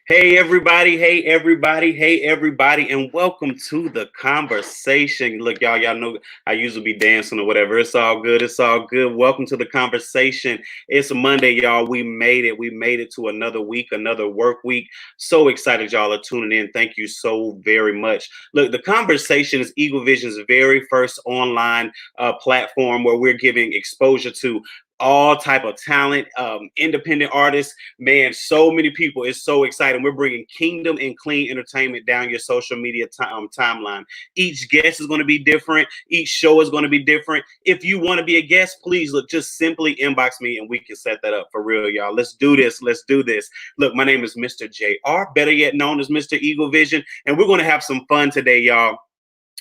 Hey everybody, hey everybody, hey everybody, and welcome to the conversation. Look, y'all know I usually be dancing or whatever. It's all good. It's all good. Welcome to the conversation. It's Monday, y'all. We made it. We made it to another week, another work week. So excited y'all are tuning in. Thank you so very much. Look, the conversation is Eagle Vision's very first online platform where we're giving exposure to all type of talent, independent artists. Man, so many people. It's so exciting. We're bringing kingdom and clean entertainment down your social media timeline. Each guest is going to be different. Each show is going to be different. If you want to be a guest, please look, just simply inbox me and we can set that up for real, y'all. Let's do this. Let's do this. Look, my name is Mr. JR, better yet known as Mr. Eagle Vision, and we're going to have some fun today, y'all.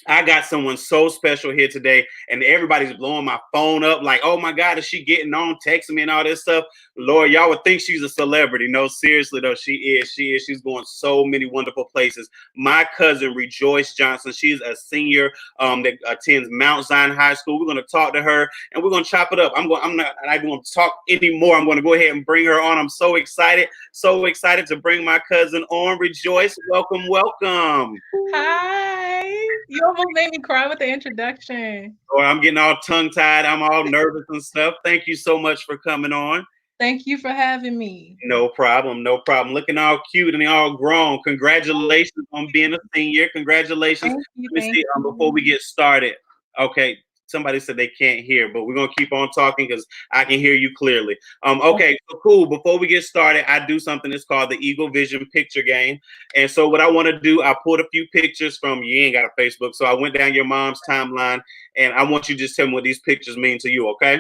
I got someone so special here today, and everybody's blowing my phone up like, oh my God, is she getting on, texting me and all this stuff? Lord, y'all would think she's a celebrity. No, seriously, though, she is. She is. She's going so many wonderful places. My cousin, ReJoice Johnson, she's a senior that attends Mount Zion High School. We're going to talk to her, and we're going to chop it up. I'm not going to talk anymore. I'm going to go ahead and bring her on. I'm so excited to bring my cousin on. ReJoice, welcome, welcome. Hi. You almost made me cry with the introduction. Or I'm getting all tongue tied. I'm all nervous and stuff. Thank you so much for coming on. Thank you for having me. No problem. No problem. Looking all cute and all grown. Congratulations on being a senior. Congratulations. Thank you. Let me Thank see before you. we get started. Okay. Somebody said they can't hear, but we're gonna keep on talking because I can hear you clearly. Okay, so cool. Before we get started, I do something that's called the Eagle Vision Picture Game. And so what I want to do, I pulled a few pictures from you ain't got a Facebook. So I went down your mom's timeline and I want you to just tell me what these pictures mean to you, okay?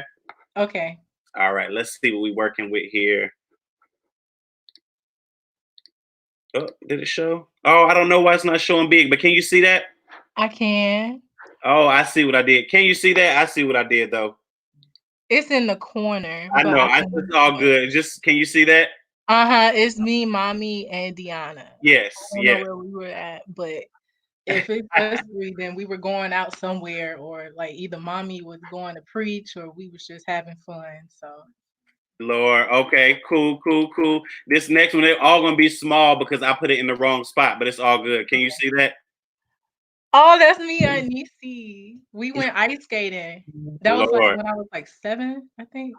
Okay. All right, let's see what we're working with here. Oh, did it show? Oh, I don't know why it's not showing big, but can you see that? I can. Oh, I see what I did. Can you see that? I see what I did though. It's in the corner, I but know. I can. It's all good. Just can you see that? Uh-huh. It's me, mommy, and Deanna. Yes, I don't know yes. where we were at, but if it's us three, then we were going out somewhere, or like either mommy was going to preach, or we was just having fun. So Lord. Okay, cool, cool, cool. This next one, they're all gonna be small because I put it in the wrong spot, but it's all good. Can you okay. see that? Oh, that's me and Nisi. We went ice skating. That was like Lord, when I was like 7, I think.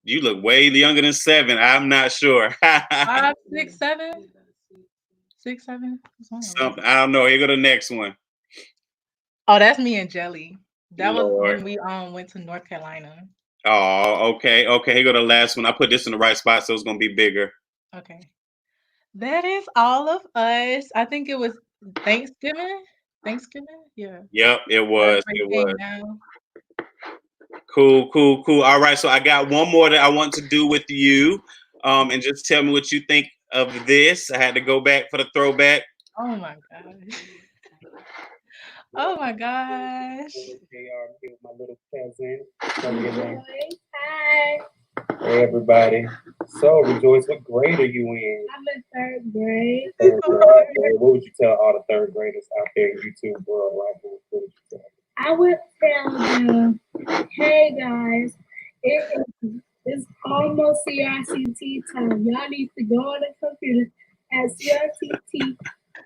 you look way younger than 7. I'm not sure. 5, 6, 7, 6, 7. It's one of 'em. Something. I don't know. Here go the next one. Oh, that's me and Jelly. That was Lord. when we went to North Carolina. Oh, okay, okay. Here go the last one. I put this in the right spot, so it's gonna be bigger. Okay. That is all of us. I think it was Thanksgiving. Thanksgiving? Yeah. Yep, it Where was. everybody It came was. down. Cool, cool, cool. All right, so I got one more that I want to do with you, and just tell me what you think of this. I had to go back for the throwback. Oh my gosh. Oh my gosh. I'm here with my little cousin. Hi. Hey, everybody. So, Rejoice, what grade are you in? I'm in third grade. Third grade. What would you tell all the third graders out there in YouTube world right now? What would you tell them? I would tell them, hey guys, it's almost CRCT time. Y'all need to go on the computer at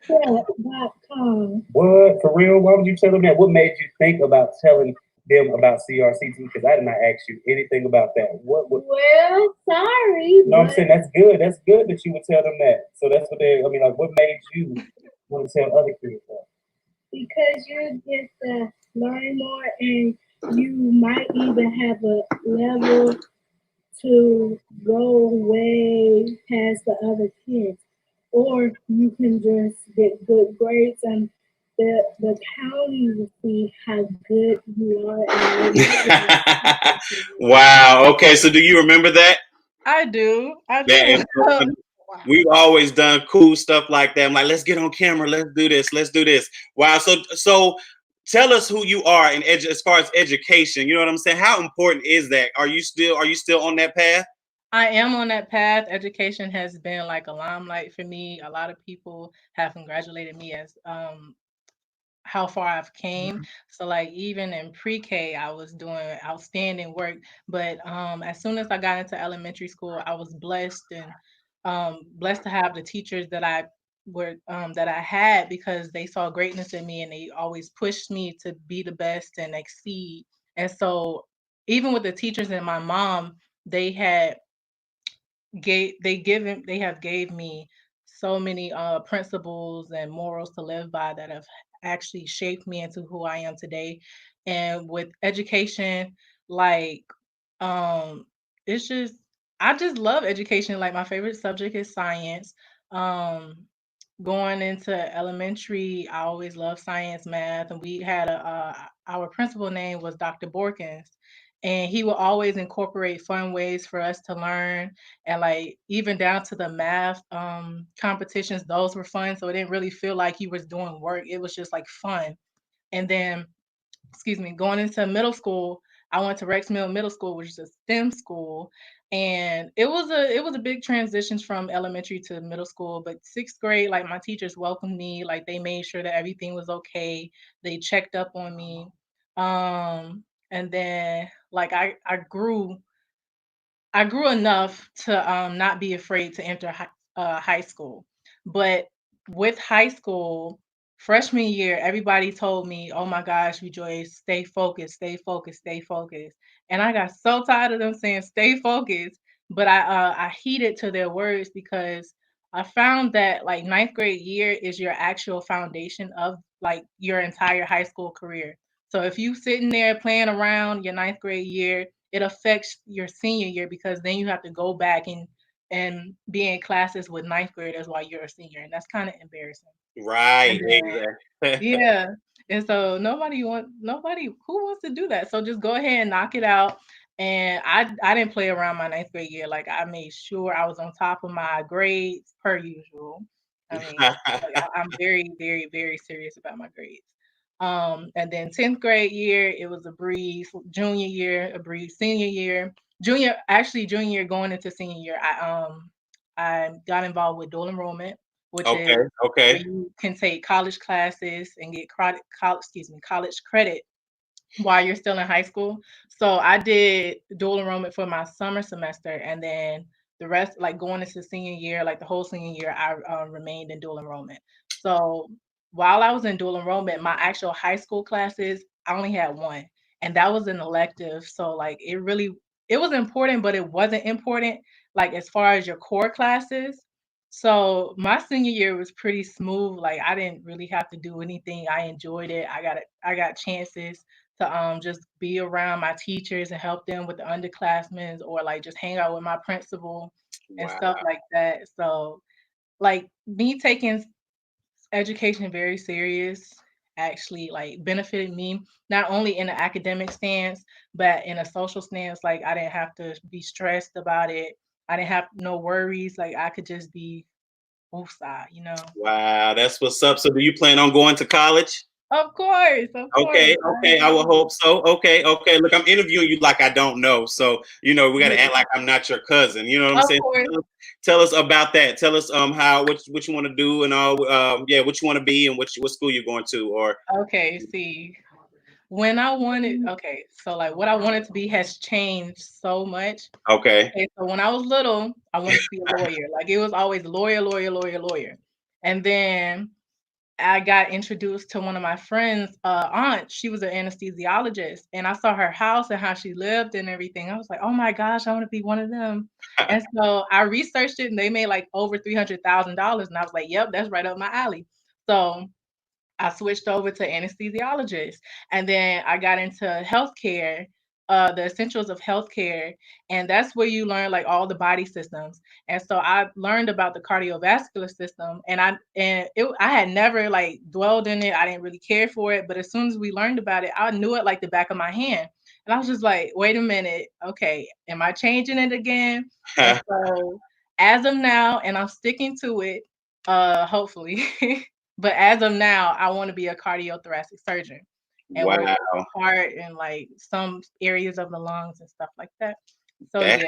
crctprep.com. What? For real? Why would you tell them that? What made you think about telling them about CRCT? Because I did not ask you anything about that. What? Well, sorry, No, I'm but saying that's good. That's good that you would tell them that. So that's what they. I mean, like, what made you want to tell other kids that? because you get to learn more and you might even have a level to go way past the other kids. Or you can just get good grades and the county will see how good you are and Wow. Okay. So, do you remember that? I do. I That is do. so funny. Wow. We've always done cool stuff like that. I'm like, let's get on camera. Let's do this. Let's do this. Wow. So, tell us who you are in as far as education. You know what I'm saying? How important is that? Are you still on that path? I am on that path. Education has been like a limelight for me. A lot of people have congratulated me as how far I've came. So like even in pre-K, I was doing outstanding work. But as soon as I got into elementary school, I was blessed and blessed to have the teachers that I had because they saw greatness in me and they always pushed me to be the best and exceed. And so even with the teachers and my mom, they had they have gave me so many principles and morals to live by that have actually shaped me into who I am today. And with education, like um it's just I just love education. Like my favorite subject is science. um Going into elementary, I always loved science, math, and we had a our principal name was Dr. Borkins, and he would always incorporate fun ways for us to learn, and like even down to the math competitions, those were fun. So it didn't really feel like you was doing work; it was just like fun. And then excuse me, going into middle school, I went to Rex Mill Middle School, which is a STEM school, and it was a big transition from elementary to middle school. But sixth grade, like my teachers welcomed me, like they made sure that everything was okay. They checked up on me, and then like I grew enough to not be afraid to enter high school. But with high school, freshman year, everybody told me, "Oh my gosh, Rejoice, stay focused, stay focused, stay focused." And I got so tired of them saying "stay focused," but I heeded to their words because I found that like ninth grade year is your actual foundation of like your entire high school career. So if you sitting there playing around your ninth grade year, it affects your senior year because then you have to go back and be in classes with ninth graders while you're a senior, and that's kind of embarrassing. Right, And then exactly. yeah, and so nobody who wants to do that. So just go ahead and knock it out. And I didn't play around my ninth grade year. Like I made sure I was on top of my grades per usual. I mean, like I'm very, very, very serious about my grades. And then 10th grade year, it was a breeze. Junior year, a breeze. Senior year, junior year going into senior year, I got involved with dual enrollment, which is Okay, where okay, you can take college classes and get college credit while you're still in high school. So I did dual enrollment for my summer semester, and then the rest, like going into senior year, like the whole senior year, I remained in dual enrollment. So while I was in dual enrollment, my actual high school classes, I only had one, and that was an elective. So like it was important, but it wasn't important like as far as your core classes. So my senior year was pretty smooth. Like I didn't really have to do anything. I enjoyed it. I got chances to just be around my teachers and help them with the underclassmen or like just hang out with my principal and wow, stuff like that. So like me taking education very serious actually like benefited me not only in an academic stance but in a social stance. Like I didn't have to be stressed about it. I didn't have no worries. Like I could just be woosah, you know. wow. That's what's up. So, do you plan on going to college? Of course. Okay, okay, I will hope so. Okay, okay. Look, I'm interviewing you like I don't know, so we got to act like I'm not your cousin. You know what I'm Of saying? course. Tell us about that. Tell us how what you want to do and all. Yeah, what you want to be and what school you're going to. Or Okay, see, when I wanted okay, so, like, what I wanted to be has changed so much. okay, Okay, so when I was little, I wanted to be a lawyer. Like, it was always lawyer, lawyer, lawyer, lawyer. And then I got introduced to one of my friends' aunt. She was an anesthesiologist, and I saw her house and how she lived and everything. I was like, "Oh my gosh, I wanna be one of them." And so I researched it, and they made, like, over $300,000, and I was like, "Yep, that's right up my alley." So I switched over to anesthesiologist, and then I got into healthcare, the essentials of healthcare, and that's where you learn like all the body systems. And so I learned about the cardiovascular system, and I had never like dwelled in it. I didn't really care for it, but as soon as we learned about it, I knew it like the back of my hand. And I was just like, wait a minute, okay, am I changing it again? And so as of now, and I'm sticking to it, hopefully. But as of now, I want to be a cardiothoracic surgeon and work with wow, the heart and like some areas of the lungs and stuff like that. So that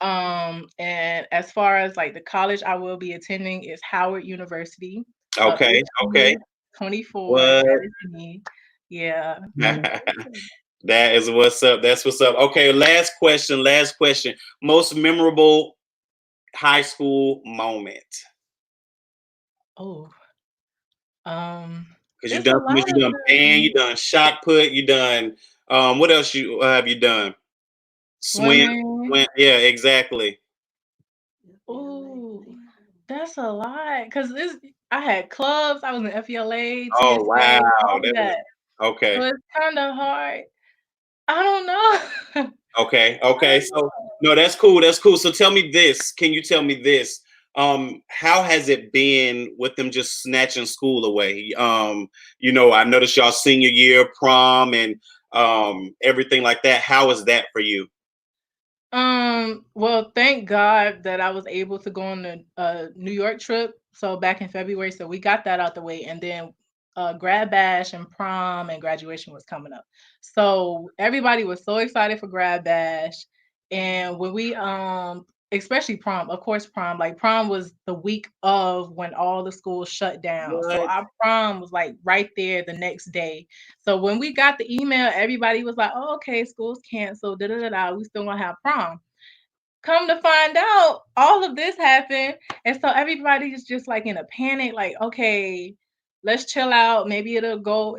yeah. And as far as like the college I will be attending is Howard University, okay, okay. HU 24. What? That is me. Yeah. That is what's up. That's what's up. Okay, last question. Last question. Most memorable high school moment? Oh, um, Because you it's a done lot you of done band, you them. done shot put, you done what else you have you done? Swim, Swimming. swim. Yeah, exactly. Ooh, that's a lot. Cause this, I had clubs. I was in FELA, Oh TSA, all wow, of that was that. So okay. it's kind of hard. I don't know. Okay, I okay. don't So know. no, that's cool. That's cool. So tell me this. Can you tell me this? How has it been with them just snatching school away? I noticed y'all senior year prom and everything like that. How is that for you? Well, thank God that I was able to go on the New York trip. So back in February, so we got that out the way, and then grad bash and prom and graduation was coming up. So everybody was so excited for grad bash, and when we especially prom, of course prom, like prom was the week of when all the schools shut down. So What? our prom was like right there the next day. So when we got the email, everybody was like, "Oh, okay, school's canceled. Da da da da. We still gonna have prom." Come to find out, all of this happened, and so everybody's just like in a panic. Like, okay, let's chill out. Maybe it'll blow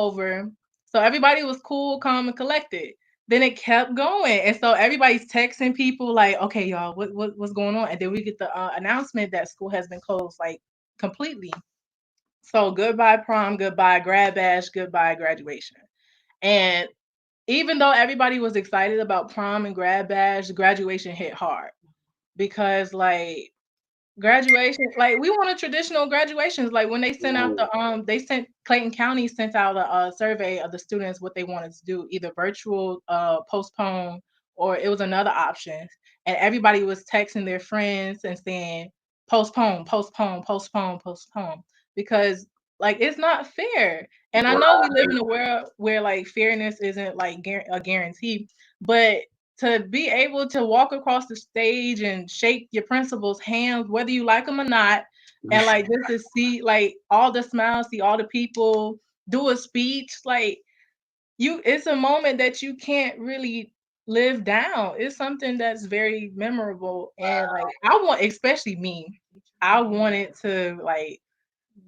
over. So everybody was cool, calm, and collected. Then it kept going, and so everybody's texting people like, "Okay, y'all, what's going on?" And then we get the announcement that school has been closed, like completely. So goodbye prom, goodbye grad bash, goodbye graduation. And even though everybody was excited about prom and grad bash, graduation hit hard because like graduation, like we wanted traditional graduations. Like when they sent out Ooh, they sent Clayton County sent out a survey of the students what they wanted to do, either virtual, postpone, or it was another option. And everybody was texting their friends and saying postpone, postpone, postpone, postpone, because like it's not fair. And I know we live right. in a world where like fairness isn't like a guarantee, but to be able to walk across the stage and shake your principal's hands, whether you like them or not, and like just to see like all the smiles, see all the people, do a speech, like it's a moment that you can't really live down. It's something that's very memorable, and like I want, especially me, I wanted to like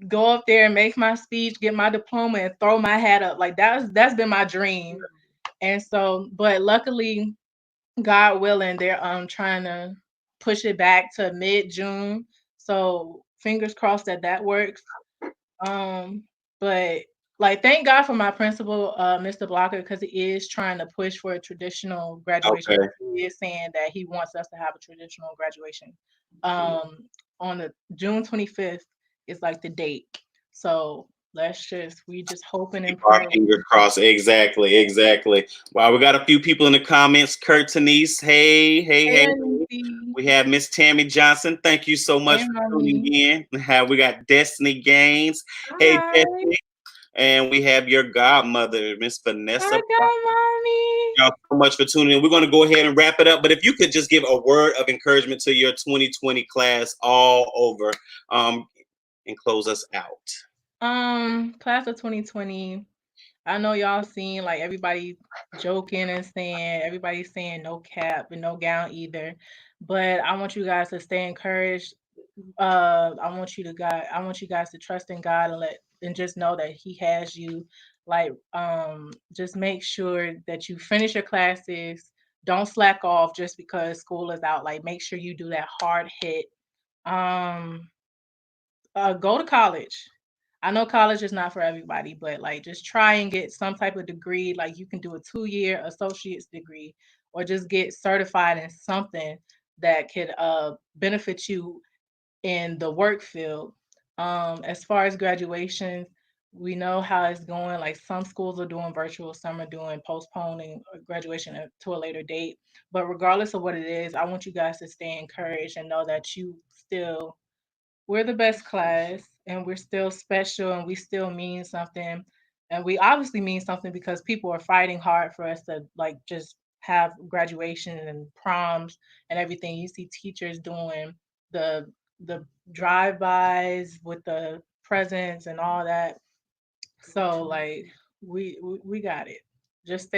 go up there and make my speech, get my diploma, and throw my hat up. Like that's been my dream. And so, but luckily God willing, they're trying to push it back to mid June. So fingers crossed that that works. Um, but like thank God for my principal, Mr. Blocker, because he is trying to push for a traditional graduation. Okay. Like he is saying that he wants us to have a traditional graduation. Um, on the June 25th is like the date. So we just hoping Keep and our praying. fingers crossed. Exactly, exactly. Wow, we got a few people in the comments. Kurt Tanise, hey, hey, Hey, hey. Anisi. We have Miss Tammy Johnson. Thank you so much Hey, for tuning mommy. in. We got Destiny Gaines. Hey, Hi. Destiny. And we have your godmother, Miss Vanessa. Hi, mommy. Y'all so much for tuning in. We're going to go ahead and wrap it up. But if you could just give a word of encouragement to your 2020 class all over, um, and close us out. Class of 2020. I know y'all seen like everybody joking and saying everybody's saying no cap and no gown either. But I want you guys to stay encouraged. I want you guys to trust in God and just know that He has you. Like just make sure that you finish your classes. Don't slack off just because school is out. Like make sure you do that hard hit. Um go to college. I know college is not for everybody, but like just try and get some type of degree. Like you can do a 2 year associate's degree or just get certified in something that could benefit you in the work field. As far as graduations, we know how it's going. Like some schools are doing virtual, some are doing postponing graduation to a later date. But regardless of what it is, I want you guys to stay encouraged and know that we're the best class and we're still special and we still mean something. And we obviously mean something because people are fighting hard for us to like just have graduation and proms and everything. You see teachers doing the drive-bys with the presents and all that. So like we got it. Just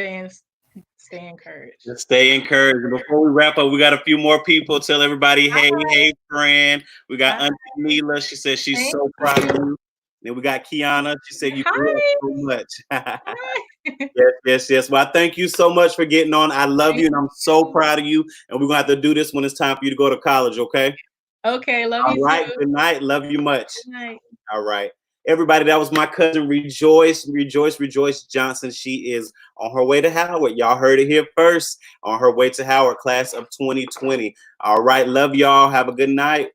Stay encouraged. Just stay encouraged. And before we wrap up, we got a few more people. Tell everybody, hey, hey, friend. We got Hi. Auntie Mila. She said she's Thank so proud of you. you. Then we got Kiana. She said you grew up Hi. so much. Hi. Yes, yes, yes. Well, I thank you so much for getting on. I love Thank you, and I'm so you. proud of you. And we're gonna have to do this when it's time for you to go to college, okay? Okay, love All you right. too. Good night. Love you much. Good night. All right. Everybody, that was my cousin Rejoice Johnson. She is on her way to Howard. Y'all heard it here first. On her way to Howard, class of 2020. All right. Love y'all. Have a good night.